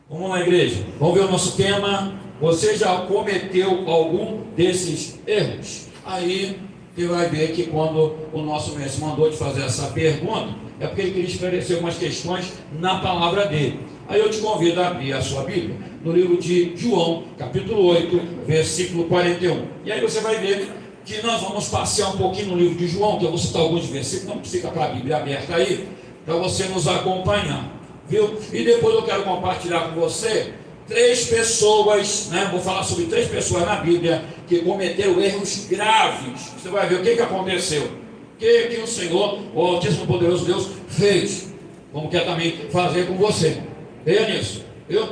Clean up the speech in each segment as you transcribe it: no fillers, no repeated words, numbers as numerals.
Vamos lá, igreja. Vamos ver o nosso tema. Você já cometeu algum desses erros? Aí você vai ver que quando o nosso mestre mandou te fazer essa pergunta, é porque ele queria esclarecer algumas questões na palavra dele. Aí eu te convido a abrir a sua Bíblia no livro de João, capítulo 8, versículo 41. E aí você vai ver que nós vamos passear um pouquinho no livro de João, que eu vou citar alguns versículos, não fica para a Bíblia aberta aí, para você nos acompanhar. Viu? E depois eu quero compartilhar com você 3 pessoas, né? Vou falar sobre 3 pessoas na Bíblia que cometeram erros graves. Você vai ver o que aconteceu, o que o Senhor, o Altíssimo Poderoso Deus, fez, como quer também fazer com você. Veja nisso, viu?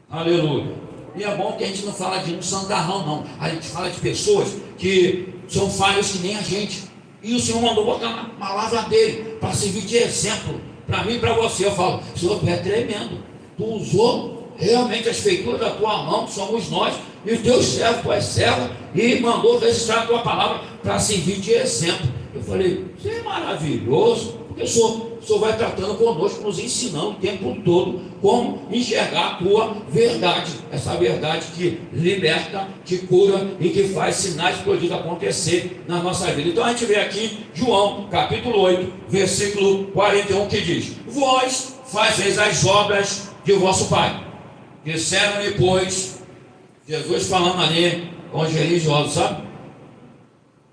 Aleluia. E é bom que a gente não fala de um santarrão, não. A gente fala de pessoas que são falhas que nem a gente. E o Senhor mandou botar na palavra dele para servir de exemplo para mim e para você. Eu falo, Senhor, tu é tremendo. Tu usou realmente as feituras da tua mão, que somos nós, e os teus servos, tu és serva, e mandou registrar a tua palavra para servir de exemplo. Eu falei, isso é maravilhoso, porque o Senhor vai tratando conosco, nos ensinando o tempo todo como enxergar a tua verdade, essa verdade que liberta, que cura e que faz sinais de prodígio acontecer na nossa vida. Então a gente vê aqui João capítulo 8, versículo 41, que diz: vós fazeis as obras de vosso pai. Disseram-lhe, pois, Jesus falando ali com os religiosos, sabe?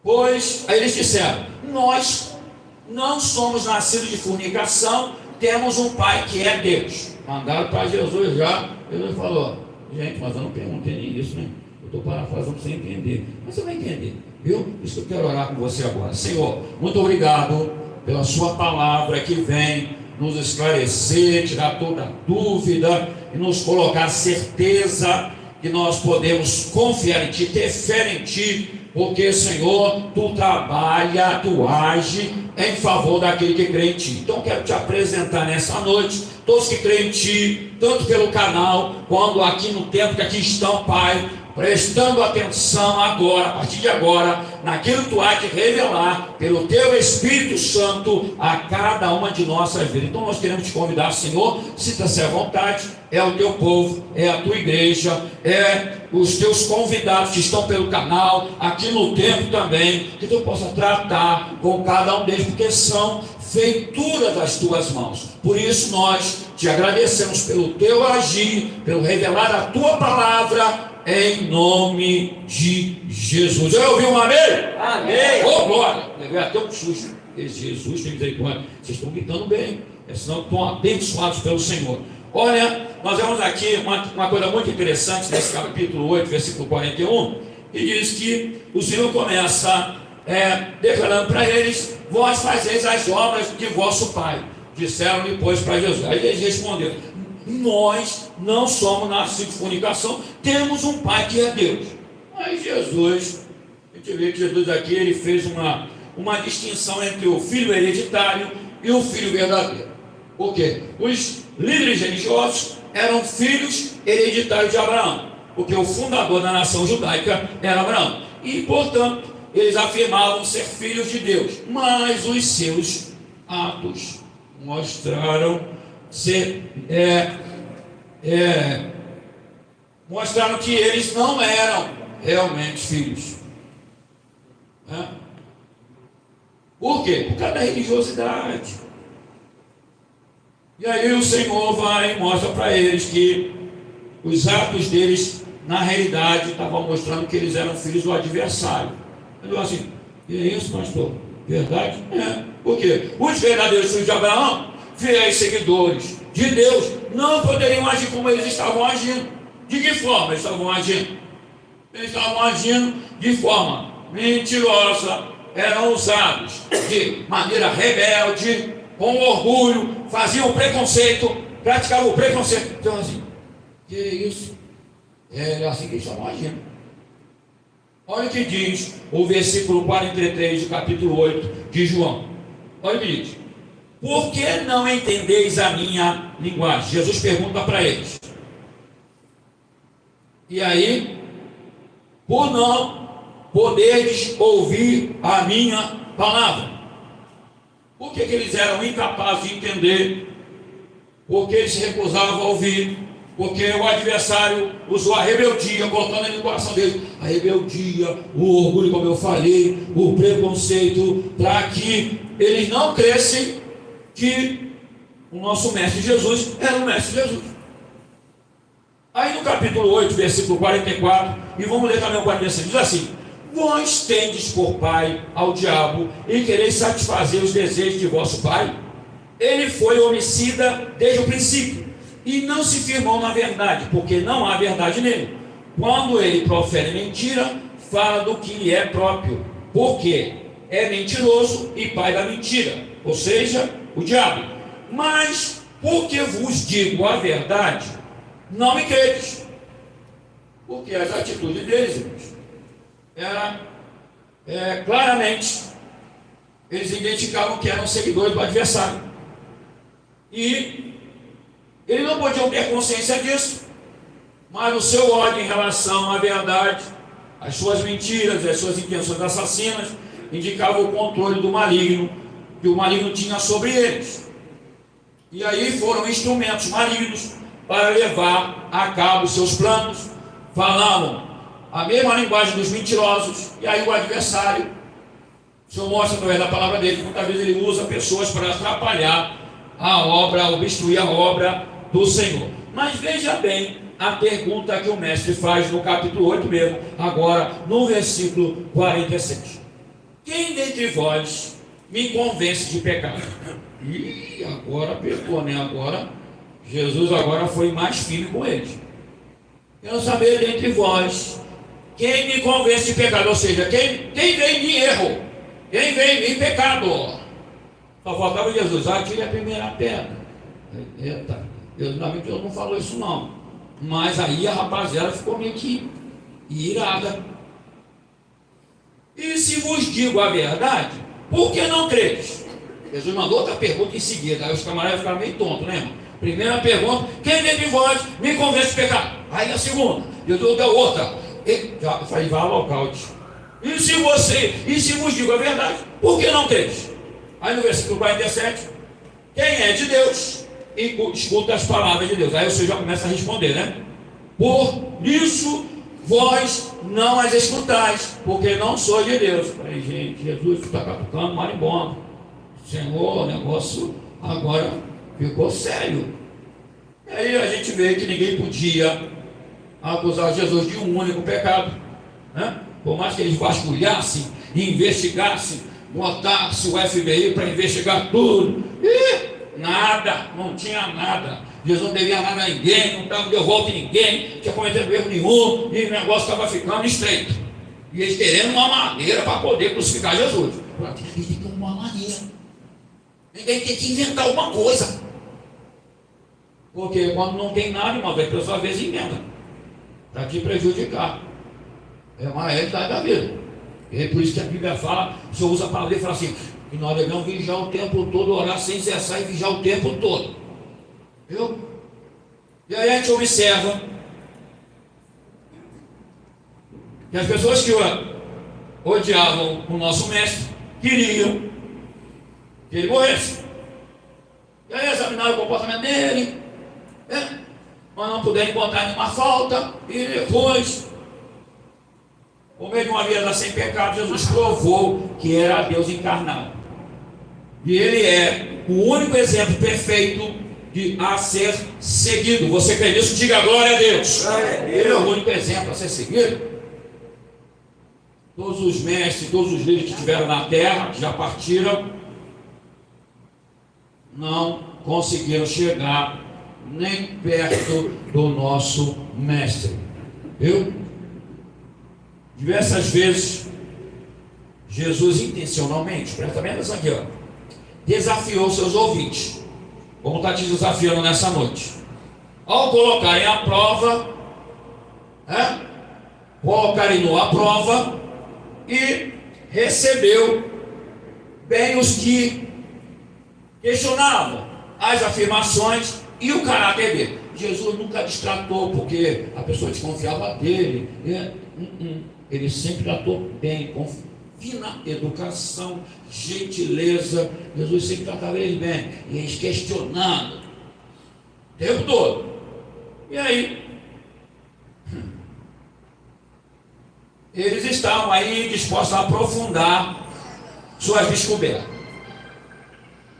Pois, aí eles disseram, nós não somos nascidos de fornicação, temos um pai que é Deus. Mandaram para Jesus já. Jesus falou, gente, mas eu não perguntei nem isso, né? Eu estou parafrasando sem entender. Mas você vai entender, viu? Isso que eu quero orar com você agora. Senhor, muito obrigado pela sua palavra que vem nos esclarecer, tirar toda dúvida e nos colocar certeza que nós podemos confiar em Ti, ter fé em Ti, porque, Senhor, Tu trabalha, Tu age em favor daquele que crê em Ti. Então quero te apresentar nessa noite todos que creem em Ti, tanto pelo canal, quanto aqui no tempo que aqui estão, Pai, prestando atenção agora, a partir de agora, naquilo que Tu há de revelar pelo Teu Espírito Santo a cada uma de nossas vidas. Então nós queremos te convidar, Senhor, sinta-se à vontade, é o Teu povo, é a Tua igreja, é os Teus convidados que estão pelo canal, aqui no templo também, que Tu possa tratar com cada um deles, porque são feitura das Tuas mãos. Por isso nós te agradecemos pelo Teu agir, pelo revelar a Tua palavra, em nome de Jesus. Eu ouvi um amém? Amém. Oh, glória! Levei até um susto. Jesus tem misericórdia. Vocês estão gritando bem, senão estão abençoados pelo Senhor. Olha, nós vemos aqui uma coisa muito interessante nesse capítulo 8, versículo 41, que diz que o Senhor começa declarando para eles: vós fazeis as obras de vosso pai. Disseram-lhe, pois, para Jesus. Aí eles responderam: nós não somos nascidos de fornicação, temos um pai que é Deus. Aí Jesus, a gente vê que Jesus aqui ele fez uma distinção entre o filho hereditário e o filho verdadeiro. Por quê? Os líderes religiosos eram filhos hereditários de Abraão, porque o fundador da nação judaica era Abraão, e portanto eles afirmavam ser filhos de Deus, mas os seus atos mostraram mostraram que eles não eram realmente filhos. Por quê? Por causa da religiosidade. E aí o Senhor vai e mostra para eles que os atos deles, na realidade, estavam mostrando que eles eram filhos do adversário. Ele falou assim: e é isso, pastor? Verdade? Por quê? Os verdadeiros filhos de Abraão, fiéis seguidores de Deus, não poderiam agir como eles estavam agindo. De que forma eles estavam agindo? Eles estavam agindo de forma mentirosa, eram usados de maneira rebelde, com orgulho, faziam preconceito, praticavam o preconceito. Então assim, que isso? É assim que eles estavam agindo. Olha o que diz o versículo 43 do capítulo 8 de João. Olha o que diz: por que não entendeis a minha linguagem? Jesus pergunta para eles. E aí, por não poderes ouvir a minha palavra. Por que eles eram incapazes de entender porque ele se recusava a ouvir, porque o adversário usou a rebeldia, colocando no coração dele a rebeldia, o orgulho, como eu falei, o preconceito, para que eles não crescem que o nosso mestre Jesus era o mestre Jesus. Aí no capítulo 8, versículo 44, e vamos ler também o 45, diz assim: vós tendes por pai ao diabo e quereis satisfazer os desejos de vosso pai. Ele foi homicida desde o princípio e não se firmou na verdade, porque não há verdade nele. Quando ele profere mentira, fala do que lhe é próprio, porque é mentiroso e pai da mentira, ou seja, o diabo. Mas porque vos digo a verdade, não me credes. Porque as atitudes deles, irmãos, claramente eles identificavam que eram seguidores do adversário. E eles não podiam ter consciência disso, mas o seu ódio em relação à verdade, as suas mentiras, as suas intenções assassinas, indicavam o controle do maligno, que o maligno tinha sobre eles. E aí foram instrumentos malignos para levar a cabo seus planos. Falavam a mesma linguagem dos mentirosos, e aí o adversário, o Senhor mostra através da palavra dele, que muitas vezes ele usa pessoas para atrapalhar a obra, obstruir a obra do Senhor. Mas veja bem a pergunta que o mestre faz no capítulo 8 mesmo, agora no versículo 46. Quem dentre vós me convence de pecado? E agora pecou, né? Agora, Jesus agora foi mais firme com eles. Quero saber dentre vós, quem me convence de pecado? Ou seja, quem vê em mim erro, quem vê em mim pecado? Só faltava Jesus, atire a primeira pedra. Eita, Deus não falou isso não. Mas aí a rapaziada ficou meio que irada. E se vos digo a verdade, por que não credes? Jesus mandou outra pergunta em seguida. Aí os camaradas ficaram meio tontos, né, irmão? Primeira pergunta: quem dentre vós me convence de pecado? Aí a segunda, Jesus deu outra. Já falei, vá ao local. E se vos digo a verdade, por que não credes? Aí no versículo 47, quem é de Deus e escuta as palavras de Deus. Aí você já começa a responder, né? Por isso vós não as escutais, porque não sois de Deus. Falei, gente, Jesus está catucando marimbondo. Senhor, o negócio agora ficou sério. E aí a gente vê que ninguém podia acusar Jesus de um único pecado, né? Por mais que eles vasculhassem e investigassem, botasse o FBI para investigar tudo, e nada, não tinha nada. Jesus não devia nada a ninguém, não deu volta em ninguém, não tinha cometido erro nenhum, e o negócio estava ficando estreito. E eles querendo uma maneira para poder crucificar Jesus. Tem que ter uma maneira. Ninguém tem que inventar alguma coisa. Porque quando não tem nada, irmão, a pessoa às vezes inventa para te prejudicar. É uma realidade da vida. E é por isso que a Bíblia fala, o Senhor usa a palavra e fala assim, que nós devemos vigiar o tempo todo, orar sem cessar e vigiar o tempo todo. Viu? E aí a gente observa que as pessoas que odiavam o nosso mestre queriam que ele morresse. E aí examinaram o comportamento dele, mas não puderam encontrar nenhuma falta, e depois, por meio de uma vida sem pecado, Jesus provou que era Deus encarnado. E ele é o único exemplo perfeito a ser seguido. Você crê nisso? Diga glória a Deus. Ele é o único exemplo a ser seguido. Todos os mestres, todos os líderes que estiveram na terra, que já partiram, não conseguiram chegar nem perto do nosso mestre. Viu? Diversas vezes Jesus intencionalmente, presta bem atenção aqui, desafiou seus ouvintes, como está te desafiando nessa noite, ao colocarem à prova, colocarem-no à prova, e recebeu bem os que questionavam as afirmações e o caráter dele. Jesus nunca destratou porque a pessoa desconfiava dele. Ele sempre tratou bem, com fina educação, gentileza. Jesus sempre tratava eles bem. E eles questionando. tempo todo. E aí, eles estavam aí dispostos a aprofundar suas descobertas.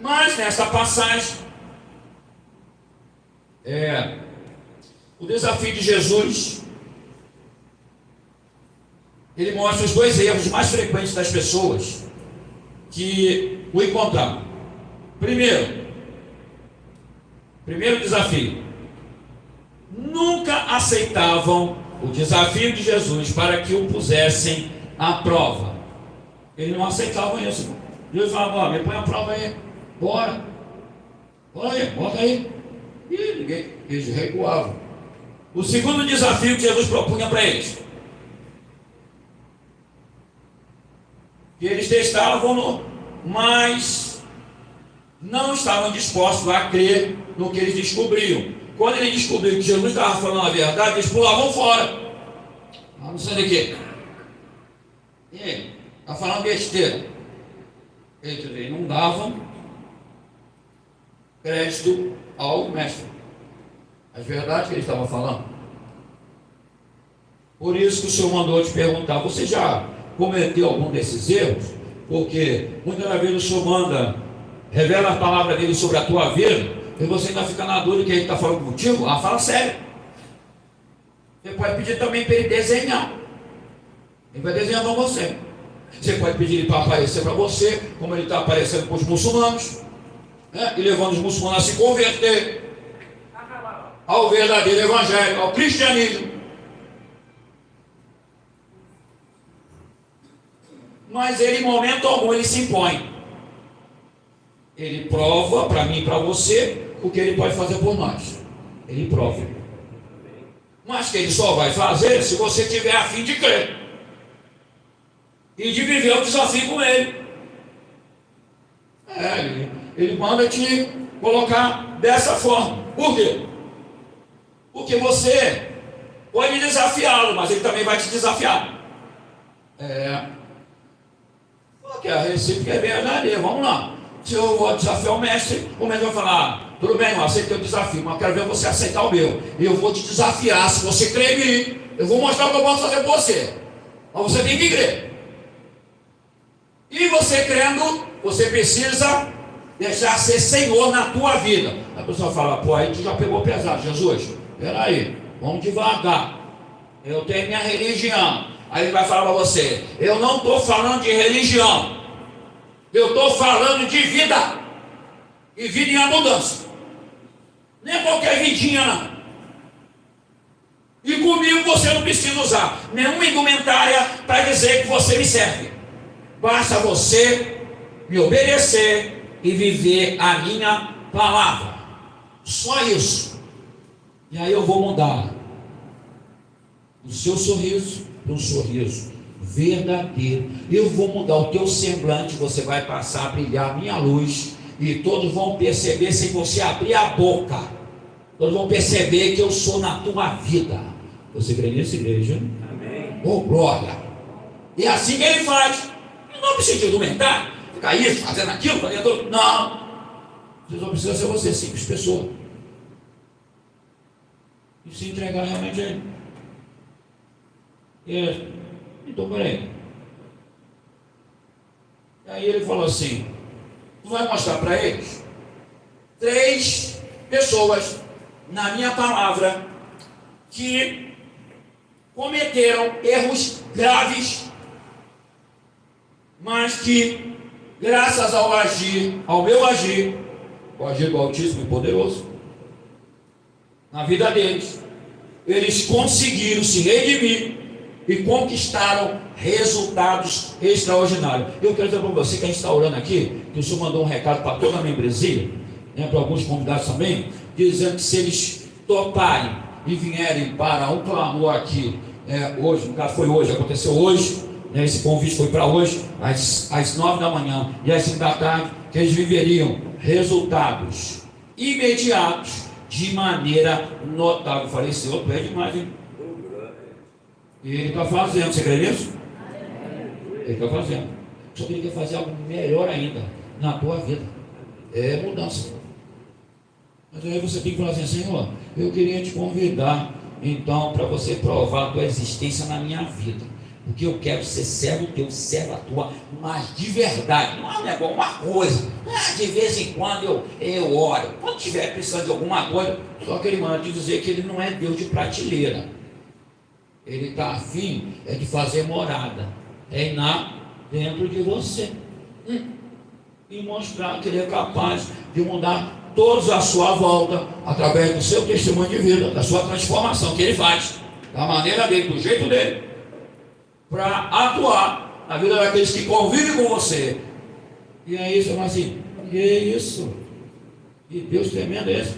Mas nessa passagem, o desafio de Jesus, ele mostra os dois erros mais frequentes das pessoas que o encontraram. Primeiro desafio: nunca aceitavam o desafio de Jesus para que o pusessem à prova. Eles não aceitavam isso. Jesus falava: me põe à prova aí, bora aí, bota aí. E eles recuavam. O segundo desafio que Jesus propunha para eles, que eles testavam, mas não estavam dispostos a crer no que eles descobriam. Quando eles descobriram que Jesus estava falando a verdade, eles pulavam fora. Não sei de quê. E ele está falando besteira. Eles não davam crédito ao mestre, as verdades que ele estava falando. Por isso que o Senhor mandou te perguntar: você já cometeu algum desses erros? Porque muitas vezes o Senhor revela a palavra dele sobre a tua vida, e você ainda fica na dúvida que ele está falando contigo. Fala sério. Você pode pedir também para ele desenhar. Ele vai desenhar para você. Você pode pedir ele para aparecer para você, como ele está aparecendo com os muçulmanos, e levando os muçulmanos a se converter ao verdadeiro evangelho, ao cristianismo. Mas ele, em momento algum, ele se impõe. Ele prova para mim e para você o que ele pode fazer por nós. Ele prova. Mas que ele só vai fazer se você tiver a fim de crer e de viver o desafio com ele. Ele manda te colocar dessa forma. Por quê? Porque você pode desafiá-lo, mas ele também vai te desafiar. Porque a recíproca é verdadeira. Vamos lá. Se eu vou desafiar o mestre vai falar: tudo bem, eu aceitei o desafio, mas quero ver você aceitar o meu. E eu vou te desafiar. Se você crer em mim, eu vou mostrar o que eu posso fazer por você. Mas você tem que crer. E você crendo, você precisa deixar ser Senhor na tua vida. A pessoa fala: pô, aí tu já pegou pesado, Jesus. Peraí, vamos devagar. Eu tenho minha religião. Aí ele vai falar para você: eu não estou falando de religião, eu estou falando de vida. E vida em abundância. Nem é qualquer vidinha não. E comigo você não precisa usar nenhuma indumentária para dizer que você me serve. Basta você me obedecer e viver a minha palavra. Só isso. E aí eu vou mudar o seu sorriso para um sorriso verdadeiro. Eu vou mudar o teu semblante. Você vai passar a brilhar a minha luz. E todos vão perceber, sem você abrir a boca, todos vão perceber que eu sou na tua vida. Você crê nisso, igreja? Amém. Oh, glória. E é assim que ele faz. Ele não precisa de argumentar, ficar isso, fazendo aquilo, fazendo tudo. Não. Você só precisa ser você, simples pessoa. E se entregar realmente a ele. Então, peraí. E aí ele falou assim: tu vai mostrar para eles 3 pessoas na minha palavra que cometeram erros graves, mas que, graças ao meu agir, o agir do Altíssimo e Poderoso, na vida deles, eles conseguiram se redimir e conquistaram resultados extraordinários. Eu quero dizer para você que a gente está orando aqui, que o Senhor mandou um recado para toda a membresia, para alguns convidados também, dizendo que se eles toparem e vierem para um clamor aqui, hoje, no caso foi hoje, aconteceu hoje, esse convite foi para hoje, às 9 da manhã e às 5 da tarde, que eles viveriam resultados imediatos de maneira notável. Eu falei: Senhor, tu é demais, hein? E ele está fazendo, você crê nisso? Ele está fazendo. Só que ele quer fazer algo melhor ainda na tua vida. É mudança. Mas aí você tem que falar assim: Senhor, eu queria te convidar, então, para você provar a tua existência na minha vida. Porque eu quero ser servo teu, servo tua, mas de verdade, não é um negócio, uma coisa. De vez em quando eu oro. Quando tiver precisando de alguma coisa, só que ele manda te dizer que ele não é Deus de prateleira. Ele está afim de fazer morada, reinar dentro de você. E mostrar que ele é capaz de mudar todos à sua volta, através do seu testemunho de vida, da sua transformação que ele faz, da maneira dele, do jeito dele, para atuar na vida daqueles que convivem com você. E aí você fala assim: que isso? Que Deus tremendo é esse?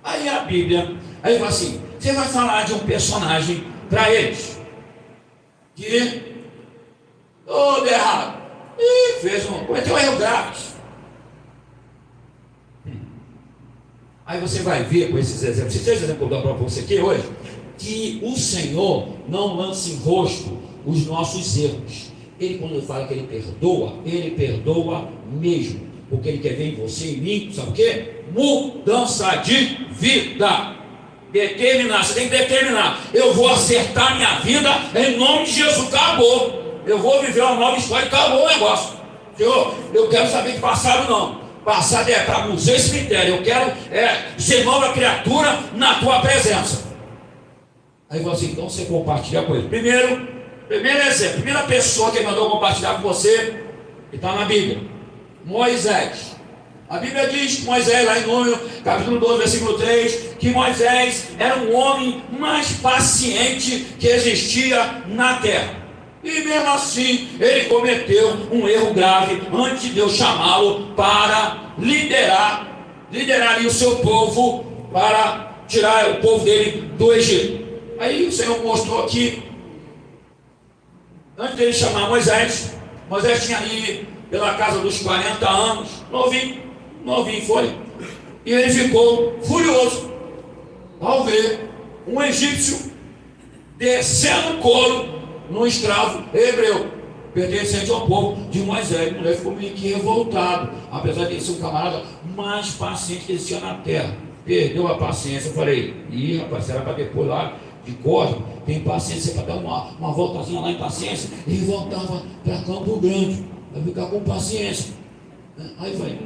Aí a Bíblia, aí fala assim: você vai falar de um personagem para eles que todo errado e cometeu um erro grave. Aí você vai ver com esses exemplos, esses exemplos que eu dou para você aqui hoje, que o Senhor não lança em rosto os nossos erros. Ele, quando ele fala que ele perdoa mesmo, porque ele quer ver em você e em mim, sabe o quê? Mudança de vida. Determinar, você tem que determinar: eu vou acertar minha vida em nome de Jesus, acabou. Eu vou viver uma nova história, acabou o negócio. Senhor, eu quero saber de passado não. Passado é para museu e cemitério. Eu quero ser nova criatura na tua presença. Aí você, então, você compartilha com ele. Primeiro exemplo, primeira pessoa que ele mandou compartilhar com você, que está na Bíblia: Moisés. A Bíblia diz que Moisés, lá em Número, capítulo 12, versículo 3, que Moisés era o homem mais paciente que existia na terra. E mesmo assim, ele cometeu um erro grave antes de Deus chamá-lo para liderar ali o seu povo, para tirar o povo dele do Egito. Aí o Senhor mostrou que, antes dele chamar Moisés tinha ali pela casa dos 40 anos, novinho foi, e ele ficou furioso ao ver um egípcio descendo couro num escravo hebreu, pertencente ao povo de Moisés. Ele ficou meio que revoltado, apesar de ele ser um camarada mais paciente que existia na terra. Perdeu a paciência. Eu falei: rapaz, será para depois lá de Cosmo, tem paciência para dar uma voltazinha lá em paciência? Ele voltava para Campo Grande, vai ficar com paciência. Aí vai.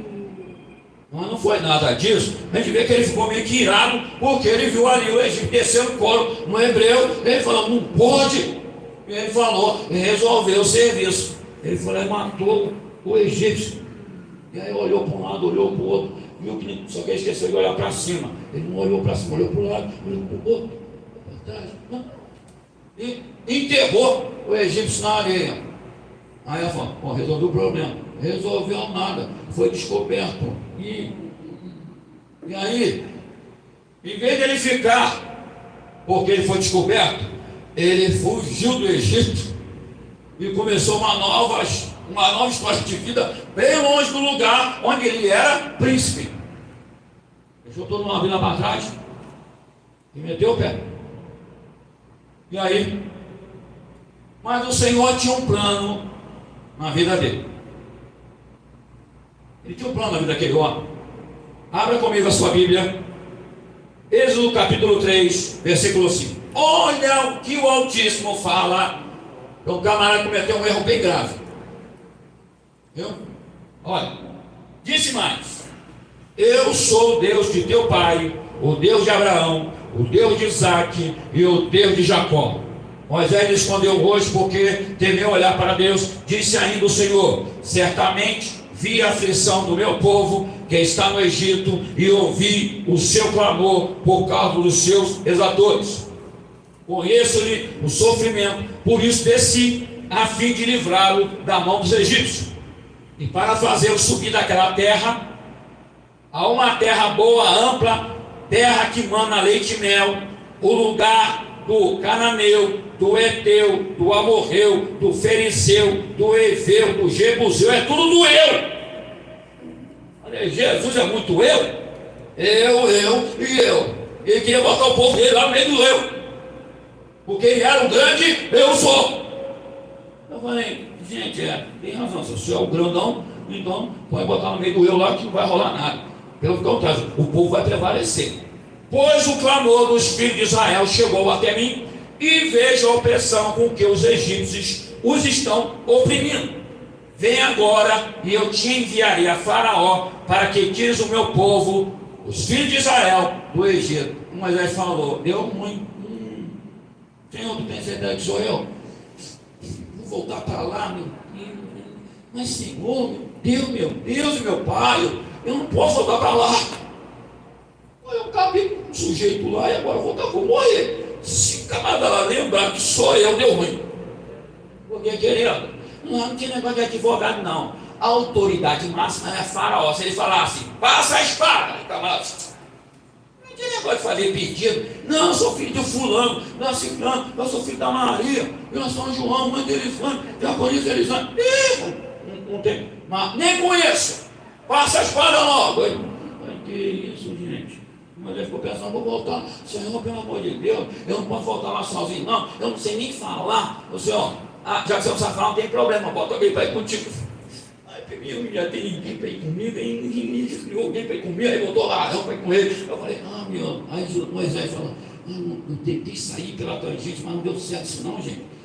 Mas não foi nada disso. A gente vê que ele ficou meio que irado, porque ele viu ali o Egito descendo couro no hebreu. Ele falou: não pode. E ele falou, e resolveu o serviço. Ele falou e matou o egípcio. E aí olhou para um lado, olhou para o outro, viu que só que ele esqueceu de olhar para cima. Ele não olhou para cima, olhou para o lado, olhou para o outro, para trás, e enterrou o egípcio na areia. Aí ela falou: resolveu o problema. Resolveu nada, foi descoberto. E aí, em vez de ele ficar, porque ele foi descoberto, ele fugiu do Egito e começou uma nova história de vida bem longe do lugar onde ele era príncipe. Deixou todo mundo vindo para trás e meteu o pé. E aí? Mas o Senhor tinha um plano na vida dele. Ele tinha um plano na vida daquele homem. Abra comigo a sua Bíblia, Êxodo capítulo 3, versículo 5. Olha o que o Altíssimo fala. O camarada cometeu um erro bem grave. Viu? Olha, disse mais: eu sou o Deus de teu pai, o Deus de Abraão, o Deus de Isaque e o Deus de Jacó. Moisés lhe escondeu o rosto porque temeu olhar para Deus. Disse ainda o Senhor: certamente vi a aflição do meu povo que está no Egito e ouvi o seu clamor por causa dos seus exatores. Conheço-lhe o sofrimento, por isso desci, a fim de livrá-lo da mão dos egípcios, e para fazê-lo subir daquela terra a uma terra boa, ampla, terra que mana leite e mel, o lugar do cananeu, do eteu, do amorreu, do ferizeu, do eveu, do jebuseu, é tudo do eu. Olha, Jesus é muito eu e eu. Ele queria botar o povo dele lá no meio do eu, porque ele era o grande, eu sou. Eu falei: gente, tem razão, se o senhor é o grandão, então pode botar no meio do eu lá que não vai rolar nada. Pelo contrário, o povo vai prevalecer. Pois o clamor dos filhos de Israel chegou até mim, e vejo a opressão com que os egípcios os estão oprimindo. Vem agora, e eu te enviarei a Faraó, para que tires o meu povo, os filhos de Israel, do Egito. Moisés falou: deu ruim. Senhor, tu tem certeza que sou eu? Vou voltar para lá, meu Deus. Mas Senhor, meu Deus e meu Pai, eu não posso voltar para lá. Eu acabei com um sujeito lá e agora vou morrer. Se o camarada lá lembrar que sou eu, deu ruim. Porque, querido, não tinha negócio de advogado, não. A autoridade máxima é Faraó. Se ele falasse, passa a espada, camarada, não tinha negócio de fazer pedido. Não, eu sou filho de fulano, não, ciclano, eu sou filho da Maria, eu sou João, mãe de Elisânia, diaconisa Elisânia. Não tem, mas nem conheço. Passa a espada logo. Que isso, gente? Mas ele ficou pensando: vou voltar. Senhor, pelo amor de Deus, eu não posso voltar lá sozinho, não. Eu não sei nem falar. O Senhor, já que você não sabe falar, não tem problema, bota alguém para ir contigo. Aí peguei, já tem ninguém para ir comigo, aí ninguém criou alguém para ir comigo, aí botou lá Arão para ir com ele. Eu falei: meu. Aí Moisés falou: eu tentei sair pela tangente, mas não deu certo isso não, gente.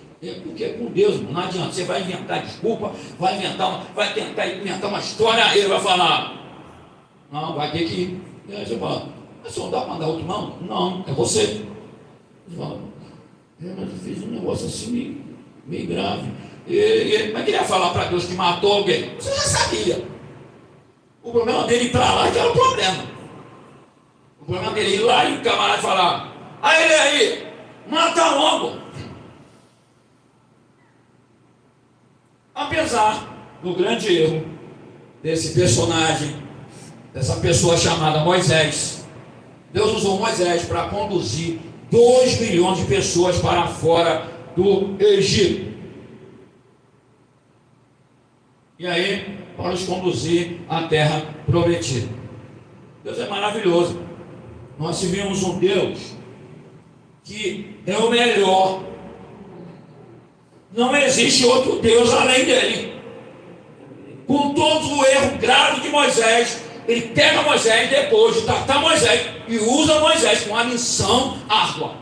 Porque com Deus, não adianta. Você vai inventar desculpa, vai tentar inventar uma história, ele vai falar: não, vai ter que ir. E aí você fala: mas você não dá para mandar outro mão? Não, é você. Você fala: mas eu fiz um negócio assim meio grave. Mas queria falar para Deus que matou alguém. Você já sabia. O problema dele ir para lá que era o problema. O problema dele ir lá e o camarada falar: aí ele aí, mata logo. Apesar do grande erro desse personagem, dessa pessoa chamada Moisés, Deus usou Moisés para conduzir 2 milhões de pessoas para fora do Egito. E aí, para os conduzir à terra prometida. Deus é maravilhoso. Nós servimos um Deus que é o melhor. Não existe outro Deus além dele. Com todo o erro grave de Moisés, ele pega Moisés depois de tratar Moisés e usa Moisés com uma missão árdua.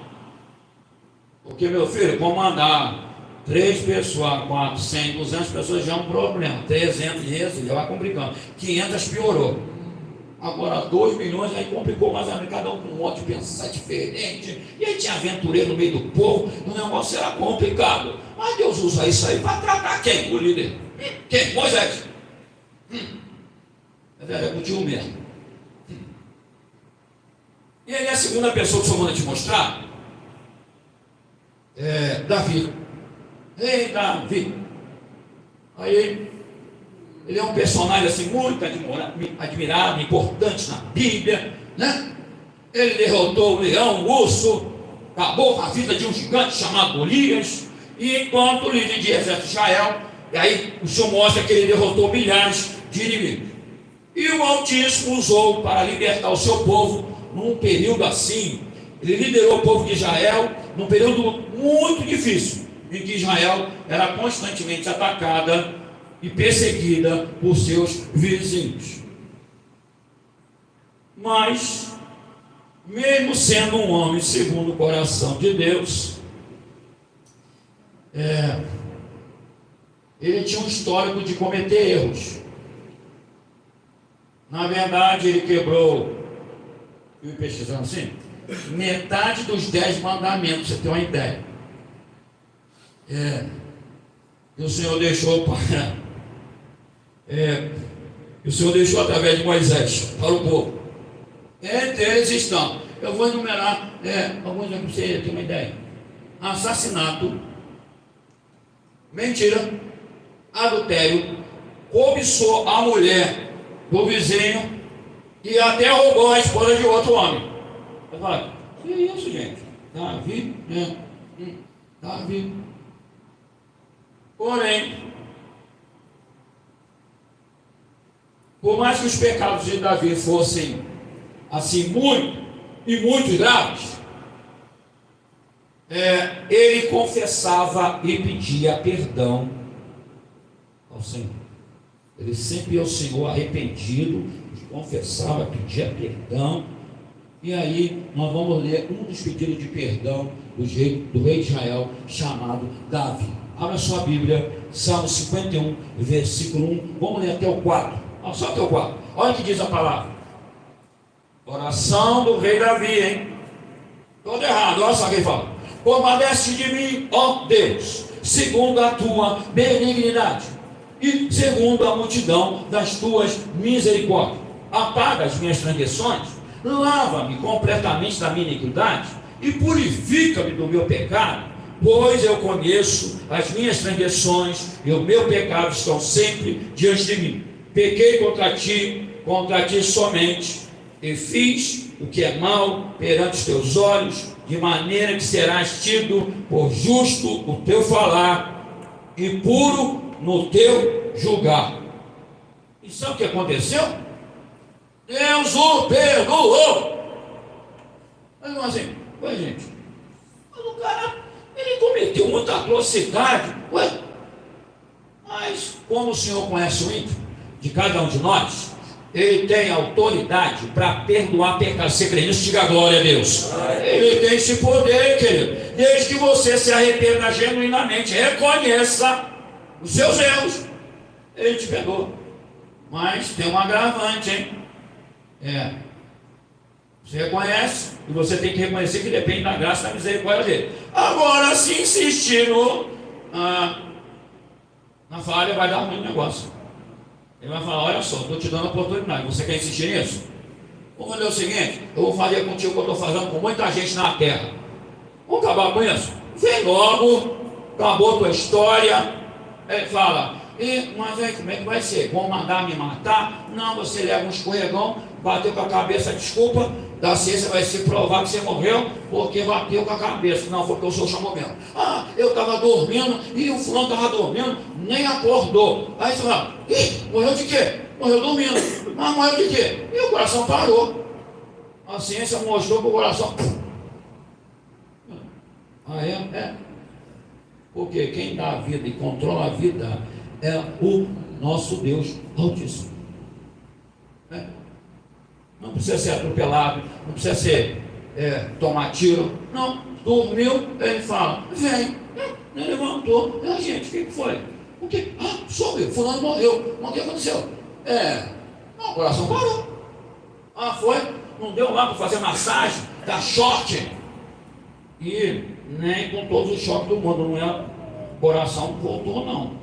Porque, meu filho, comandar 3 pessoas, 4, 100, 200 pessoas já é um problema. 300 Jesus, já vai complicando. 500 piorou. Agora 2 milhões, aí complicou mais ainda, cada um com um modo de pensar diferente. E aí tinha aventureiro no meio do povo, o negócio era complicado. Mas Deus usa isso aí para tratar quem? O líder. Quem? Moisés. É contigo mesmo. E aí a segunda pessoa que eu vou te mostrar é Davi. Ei, Davi. Aí ele é um personagem assim muito admirado, importante na Bíblia, né? Ele derrotou o leão, o urso, acabou com a vida de um gigante chamado Golias. E enquanto o líder de exército de Israel, e aí o Senhor mostra que ele derrotou milhares de inimigos. E o Altíssimo usou para libertar o seu povo num período assim. Ele liderou o povo de Israel num período muito difícil, em que Israel era constantemente atacada e perseguida por seus vizinhos. Mas, mesmo sendo um homem segundo o coração de Deus, ele tinha um histórico de cometer erros. Na verdade, ele quebrou, eu pesquisando assim, metade dos 10 mandamentos, você tem uma ideia. E o Senhor deixou o Senhor deixou através de Moisés para o povo. Entre eles estão, eu vou enumerar alguns para você ter uma ideia: assassinato, mentira, adultério, cobiçou a mulher do vizinho e até roubou a esposa de outro homem. Eu falo: que isso, gente? Davi, Davi. Porém, por mais que os pecados de Davi fossem assim muito graves, ele confessava e pedia perdão ao Senhor. Ele sempre ia ao Senhor arrependido, confessava, pedia perdão. E aí nós vamos ler um dos pedidos de perdão do rei de Israel, chamado Davi. Abra sua Bíblia, Salmo 51, versículo 1. Vamos ler até o 4. Só até o 4. Olha o que diz a palavra. Oração do rei Davi, hein? Todo errado, olha só quem fala. Compadece de mim, ó Deus, segundo a tua benignidade e segundo a multidão das tuas misericórdias. Apaga as minhas transgressões, lava-me completamente da minha iniquidade e purifica-me do meu pecado, pois eu conheço as minhas transgressões e o meu pecado estão sempre diante de mim. Pequei contra ti somente, e fiz o que é mal perante os teus olhos, de maneira que serás tido por justo o teu falar e puro no teu julgar. E sabe o que aconteceu? Deus o perdoou. Mas assim, ué gente, o cara, ele cometeu muita atrocidade, ué, mas como o Senhor conhece o íntimo de cada um de nós, Ele tem autoridade para perdoar pecados. Você crê nisso? Diga glória a Deus. Ele tem esse poder, querido. Desde que você se arrependa genuinamente, reconheça os seus erros, Ele te perdoa. Mas tem um agravante, hein? Você reconhece, e você tem que reconhecer que depende da graça e da misericórdia dele. Agora, se insistir na falha, vai dar ruim o negócio. Ele vai falar, olha só, estou te dando a oportunidade, você quer insistir nisso? Vamos fazer o seguinte, eu vou fazer contigo o que eu estou fazendo com muita gente na terra. Vamos acabar com isso? Vem logo, acabou a tua história. Ele fala, mas aí como é que vai ser? Vão mandar me matar? Não, você leva um escorregão, bateu com a cabeça, desculpa, da ciência vai se provar que você morreu porque bateu com a cabeça. Não, foi porque o senhor chamou mesmo. Eu estava dormindo e o fulano estava dormindo, nem acordou. Aí você fala, morreu de quê? Morreu dormindo. Mas morreu de quê? E o coração parou. A ciência mostrou que o coração... Porque quem dá a vida e controla a vida é o nosso Deus Altíssimo. Não precisa ser atropelado, não precisa ser tomar tiro. Não, dormiu, ele fala, vem. Ele levantou. Gente, o que foi? O que? Sou eu, fulano morreu. Mas o que aconteceu? O coração parou. Foi? Não deu lá para fazer massagem, dar choque. E nem com todos os choques do mundo, não é? O coração voltou, não.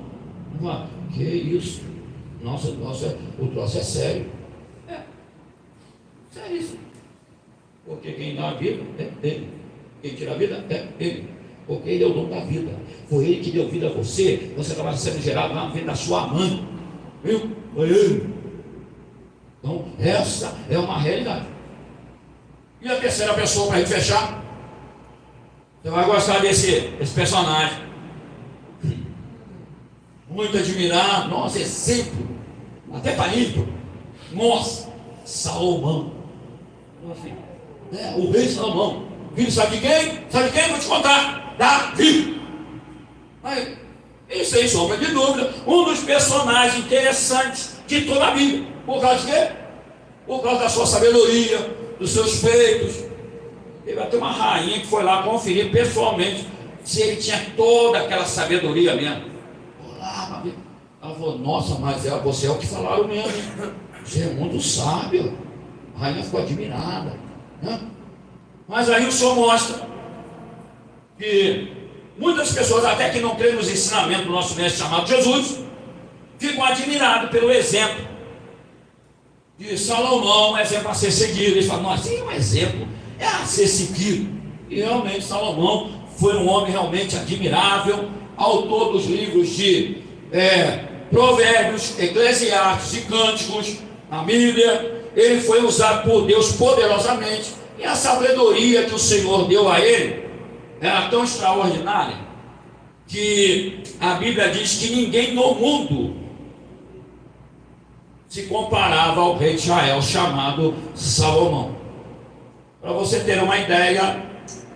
Que isso? Nossa, o troço é sério. Seríssimo. Porque quem dá a vida é Ele. Quem tira a vida é Ele. Porque Ele é o dono da vida. Foi Ele que deu vida a você. Você estava sendo gerado lá no ventre da sua mãe. Viu? Foi Ele. Então, essa é uma realidade. E a terceira pessoa, para a gente fechar. Você vai gostar desse personagem. Muito admirado. Nossa, exemplo. Até para ímpio. Nossa, Salomão. O rei Salomão. Filho, sabe de quem? Sabe de quem? Vou te contar. Davi. Isso sem sombra de dúvida, um dos personagens interessantes de toda a Bíblia. Por causa de quê? Por causa da sua sabedoria, dos seus feitos. Ele vai ter uma rainha que foi lá conferir pessoalmente se ele tinha toda aquela sabedoria mesmo. Ela falou, nossa, mas você é o que falaram mesmo. Você é muito sábio. A rainha ficou admirada. Mas aí o Senhor mostra que muitas pessoas, até que não creem nos ensinamentos do nosso mestre chamado Jesus, ficam admirados pelo exemplo de Salomão, um exemplo a ser seguido. Eles falam, nossa, um exemplo é a ser seguido. E realmente Salomão foi um homem realmente admirável, autor dos livros de Provérbios, Eclesiastes e Cânticos, na Bíblia. Ele foi usado por Deus poderosamente, e a sabedoria que o Senhor deu a ele era tão extraordinária que a Bíblia diz que ninguém no mundo se comparava ao rei de Israel chamado Salomão. Para você ter uma ideia,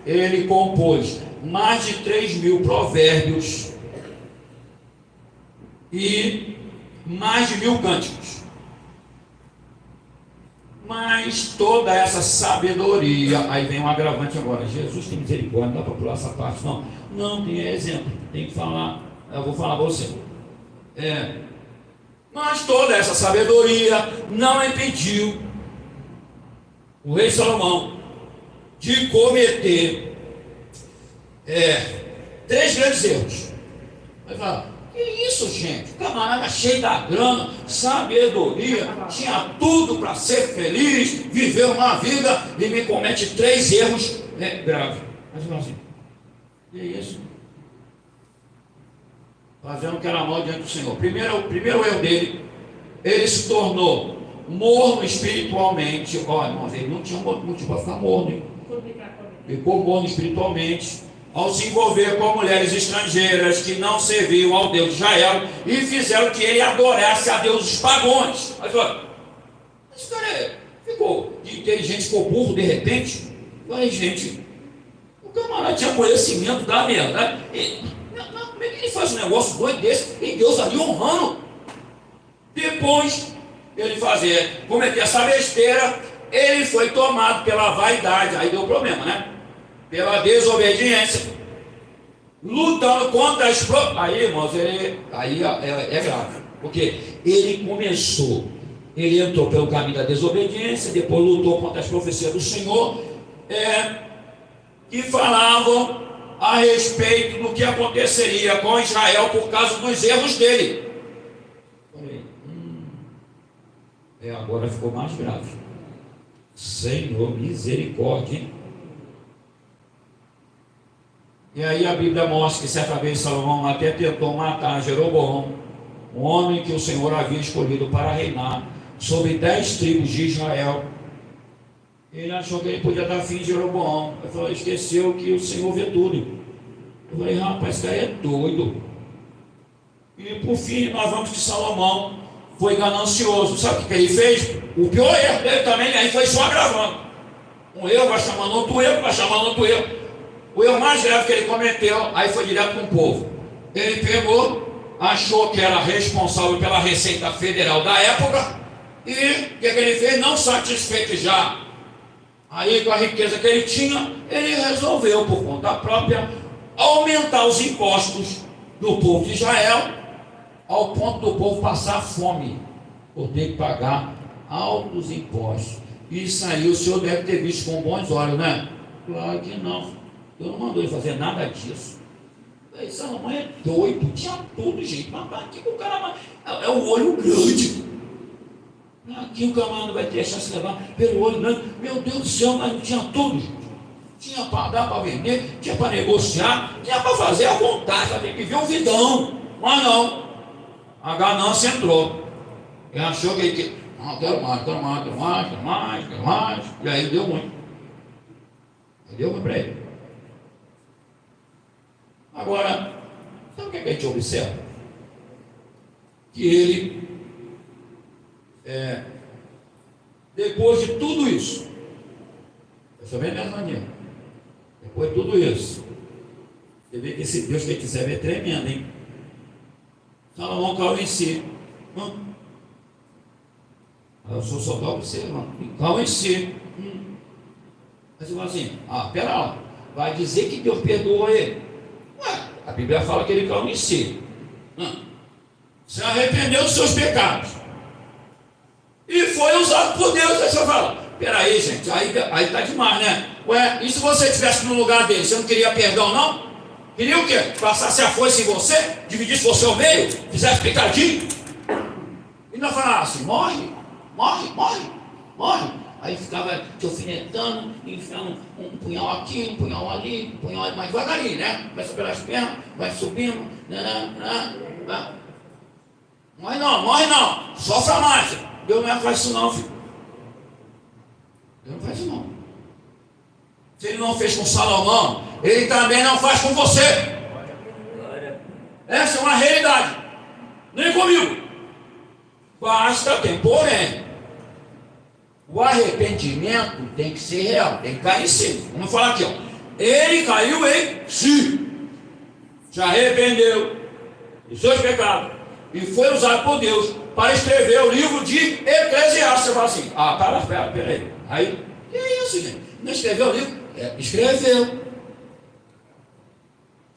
ele compôs mais de 3.000 provérbios e mais de 1000 cânticos. Mas toda essa sabedoria, aí vem um agravante agora. Jesus tem misericórdia, não dá para pular essa parte, não. Não, tem exemplo, tem que falar. Eu vou falar para você. Mas toda essa sabedoria não impediu o rei Salomão de cometer 3 grandes erros. Vai falar, que isso, gente? O camarada cheio da grana, sabedoria, tinha tudo para ser feliz, viver uma vida e me comete 3 erros graves. Mas não assim, que isso? Fazendo o que era mal diante do Senhor. O primeiro erro dele, ele se tornou morno espiritualmente. Olha, irmãos, ele não tinha motivo para ficar morno, hein? Ficou morno espiritualmente ao se envolver com mulheres estrangeiras que não serviam ao Deus de Israel e fizeram que ele adorasse a deuses pagãos. Mas olha, esse cara ficou de inteligente, ficou burro de repente. Mas, gente, o camarada tinha conhecimento da verdade. Como é que ele faz um negócio doido desse e Deus ali honrando? Depois ele cometer essa besteira, ele foi tomado pela vaidade. Aí deu problema, né? Pela desobediência, lutando contra as próprias. Aí, irmãos, aí é grave, porque ele entrou pelo caminho da desobediência, depois lutou contra as profecias do Senhor, que falavam a respeito do que aconteceria com Israel por causa dos erros dele. Agora ficou mais grave. Senhor, misericórdia, hein? E aí a Bíblia mostra que certa vez Salomão até tentou matar Jeroboão, um homem que o Senhor havia escolhido para reinar sobre 10 tribos de Israel. Ele achou que ele podia dar fim de Jeroboão. Ele falou, esqueceu que o Senhor vê tudo. Eu falei, rapaz, esse cara é doido. E por fim, nós vamos que Salomão foi ganancioso. Sabe o que ele fez? O pior erro dele também, aí foi só agravando. Um erro vai chamando outro erro, vai chamando outro erro. O erro mais grave que ele cometeu, aí foi direto com o povo. Ele pegou, achou que era responsável pela Receita Federal da época, e o que ele fez? Não satisfeito já, aí com a riqueza que ele tinha, ele resolveu, por conta própria, aumentar os impostos do povo de Israel, ao ponto do povo passar fome, por ter que pagar altos impostos. Isso aí o senhor deve ter visto com bons olhos, né? Claro que não. Deus não mandou ele fazer nada disso. Essa mamãe é doido, tinha tudo, gente. Mas aqui o cara é o olho grande. Aqui o camarada vai deixar se levar pelo olho grande. Meu Deus do céu, mas não tinha tudo, gente. Tinha para dar para vender, tinha para negociar, tinha para fazer à vontade, para viver um vidão. Mas não. A ganância entrou. Ele achou que ele quero mais. E aí deu muito. Deu muito para ele. Agora, sabe o que a gente observa? Que ele, depois de tudo isso, eu também não maneira, depois de tudo isso, você vê que esse Deus que ele serve é tremendo, hein? Salomão caiu em si. Eu sou soldado para você, irmão. Caiu em si. Aí você fala assim, pera lá, vai dizer que Deus perdoou ele. A Bíblia fala que ele caiu em si. Se arrependeu dos seus pecados. E foi usado por Deus. Aí você fala, peraí, gente, aí tá demais, né? E se você estivesse no lugar dele, você não queria perdão, não? Queria o quê? Passasse a foice em você, dividisse você ao meio, fizesse picadinho? E não falava assim, morre. Aí ficava te alfinetando, enfiando um punhal aqui, um punhal ali, um punhal mais devagarinho, né? Vai pelas pernas, vai subindo, Morre não, sofra mais. Deus não faz isso não, filho. Deus não faz isso não. Se ele não fez com Salomão, ele também não faz com você. Essa é uma realidade. Nem comigo. Basta, tem porém. O arrependimento tem que ser real, tem que cair em si. Vamos falar aqui, ó. Ele caiu em si. Se arrependeu dos seus pecados. e foi usado por Deus para escrever o livro de Eclesiastes. Você fala assim, peraí. Aí, que é isso, gente? Não escreveu o livro? Escreveu.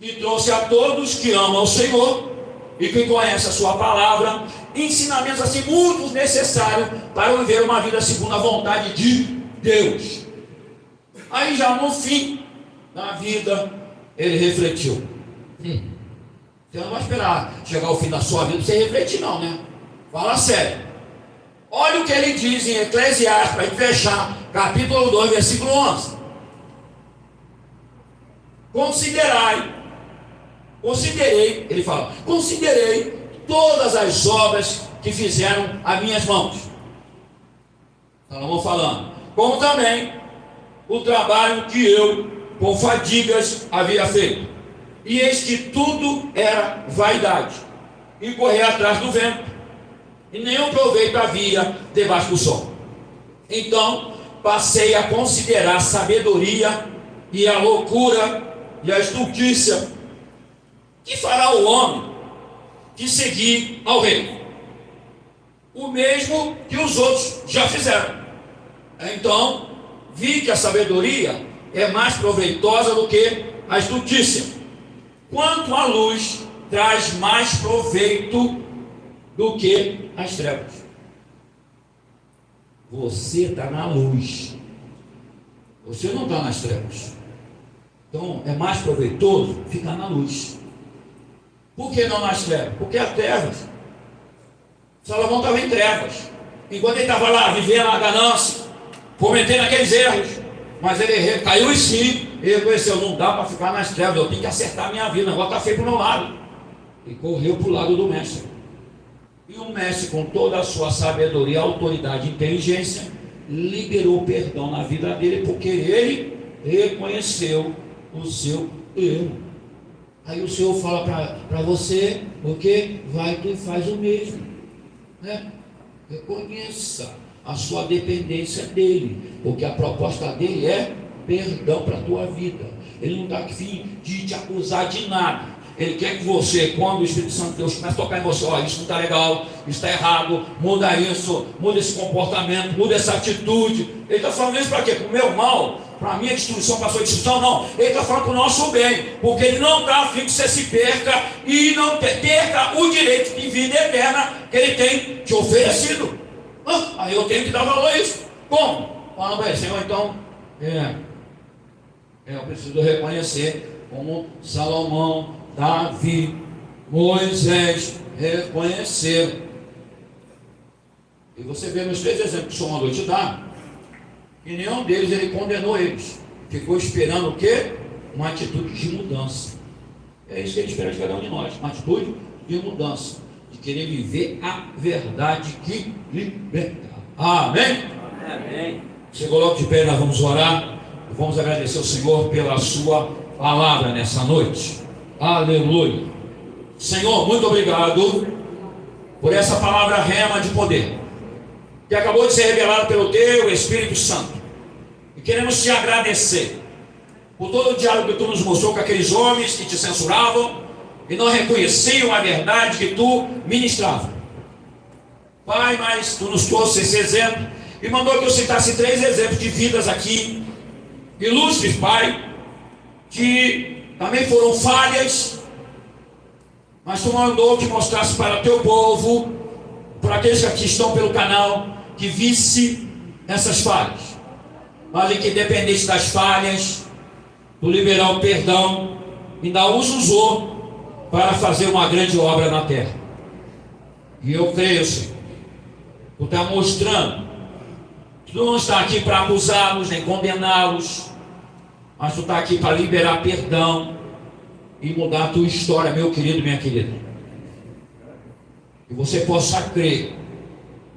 E trouxe a todos que amam o Senhor e que conhecem a sua palavra, ensinamentos assim muito necessários para viver uma vida segundo a vontade de Deus. Aí já no fim da vida, ele refletiu. Você não vai esperar chegar ao fim da sua vida para você refletir não, né? Fala sério. Olha o que ele diz em Eclesiastes, para a gente fechar, capítulo 2, versículo 11. Ele fala, considerei todas as obras que fizeram as minhas mãos. Salomão falando, como também o trabalho que eu, com fadigas, havia feito. E eis que tudo era vaidade, e correr atrás do vento, e nenhum proveito havia debaixo do sol. Então passei a considerar a sabedoria e a loucura e a estultícia. Que fará o homem que seguir ao rei? O mesmo que os outros já fizeram. Então vi que a sabedoria é mais proveitosa do que a estultícia, quanto a luz traz mais proveito do que as trevas. Você está na luz, você não está nas trevas. Então é mais proveitoso ficar na luz. Por que não nas trevas? Porque as trevas, Salomão estava em trevas, enquanto ele estava lá vivendo a ganância, cometendo aqueles erros, mas ele caiu em si, ele reconheceu, não dá para ficar nas trevas, eu tenho que acertar a minha vida, o negócio está feio para o meu lado, e correu para o lado do mestre. E o mestre, com toda a sua sabedoria, autoridade e inteligência, liberou perdão na vida dele, porque ele reconheceu o seu erro. Aí o Senhor fala para você, porque vai tu e faz o mesmo, né? Reconheça a sua dependência dele, porque a proposta dele é perdão para a tua vida. Ele não está aqui de te acusar de nada. Ele quer que você, quando o Espírito Santo de Deus começa a tocar em você, isso não está legal, isso está errado, muda isso, muda esse comportamento, muda essa atitude. Ele está falando isso para quê? Para o meu mal, para a minha destruição, para a sua destruição? Não, ele está falando para o nosso bem, porque ele não está a fim que você se perca e não perca o direito de vida eterna que ele tem te oferecido. Aí eu tenho que dar valor a isso. Como? Falando para ele, Senhor, então, eu preciso reconhecer como Salomão, Davi, Moisés reconheceram. E você vê nos 3 exemplos que o Senhor mandou te dar, e nenhum deles ele condenou eles. Ficou esperando o quê? Uma atitude de mudança. É isso que ele espera de cada um de nós, uma atitude de mudança, de querer viver a verdade que liberta. Amém? Amém. Você coloca de pé, nós vamos orar, vamos agradecer ao Senhor pela sua palavra nessa noite. Aleluia. Senhor, muito obrigado por essa palavra rema de poder que acabou de ser revelada pelo teu Espírito Santo, e queremos te agradecer por todo o diálogo que tu nos mostrou com aqueles homens que te censuravam e não reconheciam a verdade que tu ministrava. Pai, mas tu nos trouxe esse exemplo e mandou que eu citasse 3 exemplos de vidas aqui ilustres, Pai, que também foram falhas, mas tu mandou que mostrasse para o teu povo, para aqueles que aqui estão pelo canal, que visse essas falhas, mas que independente das falhas, tu liberar o perdão, ainda os usou para fazer uma grande obra na terra. E eu creio, Senhor, tu está mostrando que tu não está aqui para acusá-los nem condená-los, mas tu está aqui para liberar perdão e mudar a tua história, meu querido, minha querida. Que você possa crer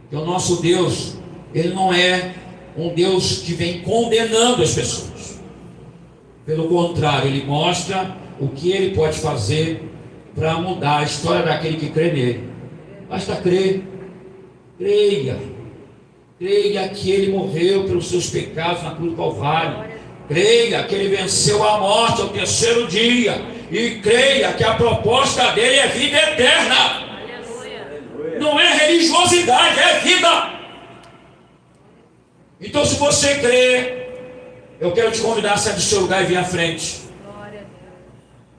que o nosso Deus, ele não é um Deus que vem condenando as pessoas. Pelo contrário, ele mostra o que ele pode fazer para mudar a história daquele que crê nele. Basta crer. Creia que ele morreu pelos seus pecados na cruz do Calvário. Creia que ele venceu a morte ao 3º dia. E creia que a proposta dele é vida eterna. Não é religiosidade, é vida. Então, se você crê, eu quero te convidar a sair do seu lugar e vir à frente.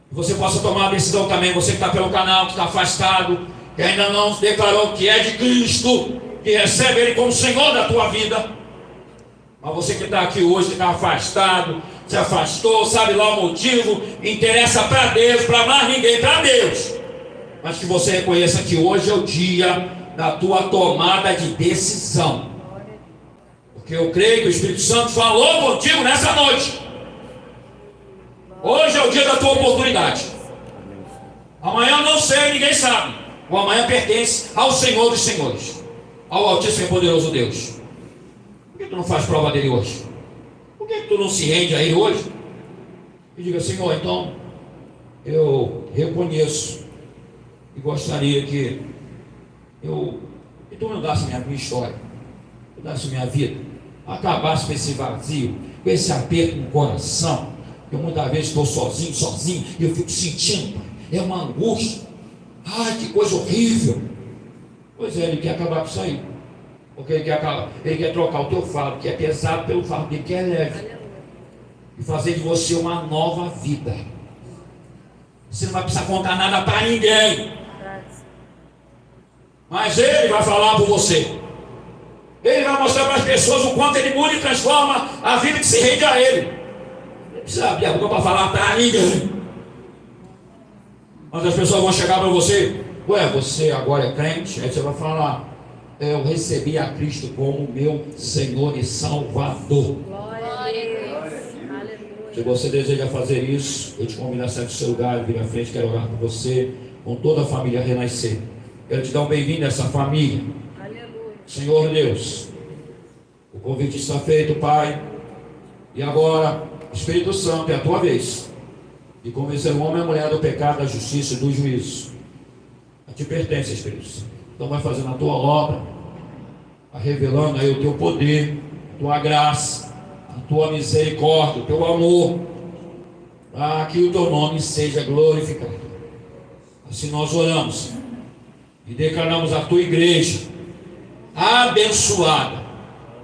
Que você possa tomar a decisão também, você que está pelo canal, que está afastado, que ainda não declarou que é de Cristo, que recebe Ele como Senhor da tua vida. Mas você que está aqui hoje, que está afastado, se afastou, sabe lá o motivo, interessa para Deus, para mais ninguém, para Deus. Mas que você reconheça que hoje é o dia da tua tomada de decisão. Porque eu creio que o Espírito Santo falou contigo nessa noite. Hoje é o dia da tua oportunidade. Amanhã não sei, ninguém sabe. O amanhã pertence ao Senhor dos Senhores, ao Altíssimo e Poderoso Deus. Por que tu não faz prova dele hoje? Por que tu não se rende a ele hoje? E diga: Senhor, então eu reconheço e gostaria que tu mudasse minha história, mudasse minha vida, acabasse com esse vazio, com esse aperto no coração. Eu muitas vezes estou sozinho, e eu fico sentindo, é uma angústia. Ai, que coisa horrível. Pois é, Ele quer acabar com isso aí. Porque Ele quer trocar o teu fardo, que é pesado, pelo fardo dele, que é leve. E fazer de você uma nova vida. Você não vai precisar contar nada para ninguém. Mas Ele vai falar por você. Ele vai mostrar para as pessoas o quanto Ele muda e transforma a vida que se rende a Ele. Não precisa abrir a boca para falar para ninguém. Mas as pessoas vão chegar para você: ué, você agora é crente? Aí você vai falar: eu recebi a Cristo como meu Senhor e Salvador. Glória a Deus. Aleluia. Se você deseja fazer isso, eu te convido a sair do seu lugar, vir à frente. Quero orar por você, com toda a família Renascer. Quero te dar um bem-vindo a essa família. Aleluia. Senhor Deus, o convite está feito, Pai. E agora, Espírito Santo, é a tua vez de convencer o homem e a mulher do pecado, da justiça e do juízo. A ti pertence, Espírito Santo. Então vai fazendo a tua obra, vai revelando aí o teu poder, a tua graça, a tua misericórdia, o teu amor, para que o teu nome seja glorificado. Assim nós oramos e declaramos a tua igreja abençoada,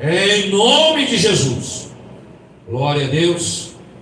em nome de Jesus. Glória a Deus.